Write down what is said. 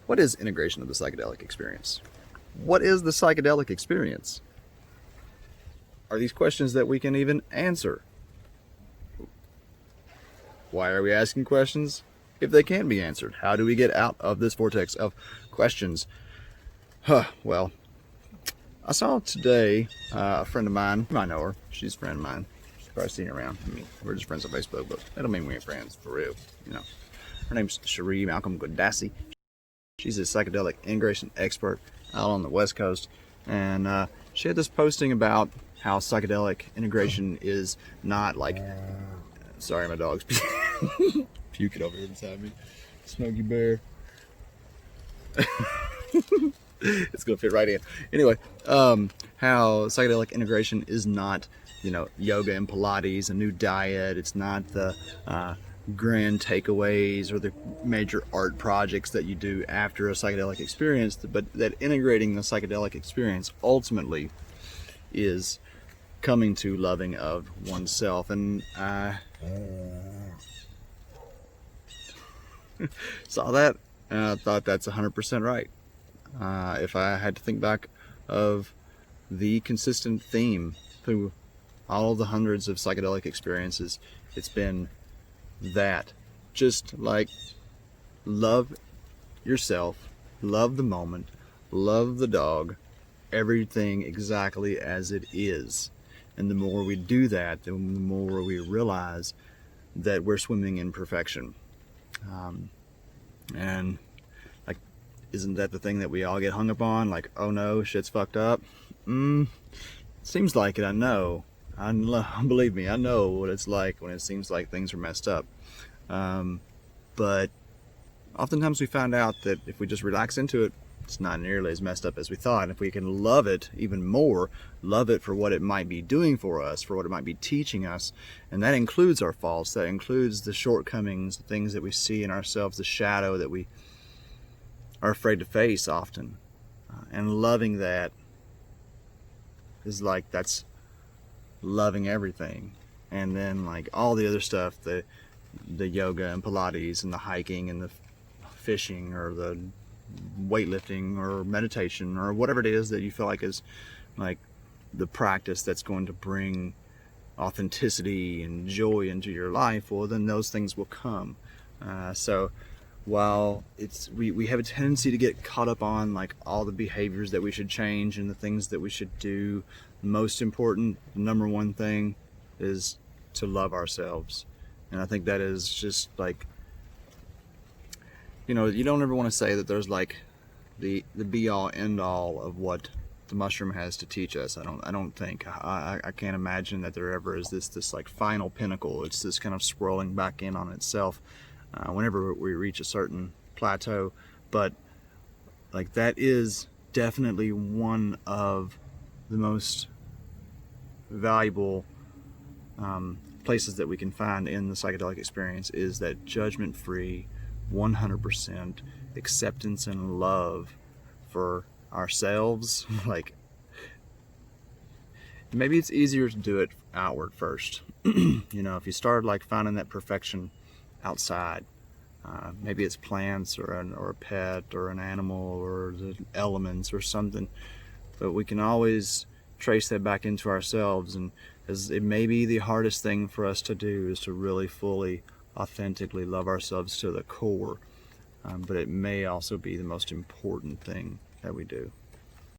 What is integration of the psychedelic experience? What is the psychedelic experience? Are these questions that we can even answer? Why are we asking questions if they can't be answered? How do we get out of this vortex of questions? Well, I saw today a friend of mine. You might know her. She's a friend of mine. She's probably seen her around. I mean, we're just friends on Facebook, but that don't mean we ain't friends for real. You know, her name's Cherie Malcolm Godassi. She's a psychedelic integration expert out on the West Coast, and she had this posting about how psychedelic integration is not like. Sorry, my dog's puking over here beside me. Smokey Bear. It's gonna fit right in. Anyway, how psychedelic integration is not, yoga and Pilates, a new diet. It's not the grand takeaways or the major art projects that you do after a psychedelic experience, but that integrating the psychedelic experience ultimately is coming to loving of oneself. And I saw that and I thought that's 100% right. If I had to think back of the consistent theme through all of the hundreds of psychedelic experiences, it's been that. Just like love yourself, love the moment, love the dog, everything exactly as it is. And the more we do that, the more we realize that we're swimming in perfection. And like, isn't that the thing that we all get hung up on? Like, oh no, shit's fucked up. Seems like it. I know. Believe me, I know what it's like when it seems like things are messed up. But oftentimes we find out that if we just relax into it, it's not nearly as messed up as we thought. And if we can love it even more, love it for what it might be doing for us, for what it might be teaching us, and that includes our faults, that includes the shortcomings, the things that we see in ourselves, the shadow that we are afraid to face often. And loving that is like, that's loving everything. And then like all the other stuff, the yoga and Pilates and the hiking and the fishing or the weightlifting or meditation or whatever it is that you feel like is like the practice that's going to bring authenticity and joy into your life, well then those things will come. So while we have a tendency to get caught up on like all the behaviors that we should change and the things that we should do, the most important, the number one thing is to love ourselves. And I think that is just like, you don't ever want to say that there's like the be all end all of what the mushroom has to teach us. I don't think. I can't imagine that there ever is this like final pinnacle. It's this kind of swirling back in on itself whenever we reach a certain plateau. But like that is definitely one of the most valuable places that we can find in the psychedelic experience, is that judgment-free 100% acceptance and love for ourselves. Like, maybe it's easier to do it outward first. If you start like finding that perfection outside, maybe it's plants or a pet or an animal or the elements or something, but we can always trace that back into ourselves. And as it may be the hardest thing for us to do is to really fully authentically love ourselves to the core, but it may also be the most important thing that we do.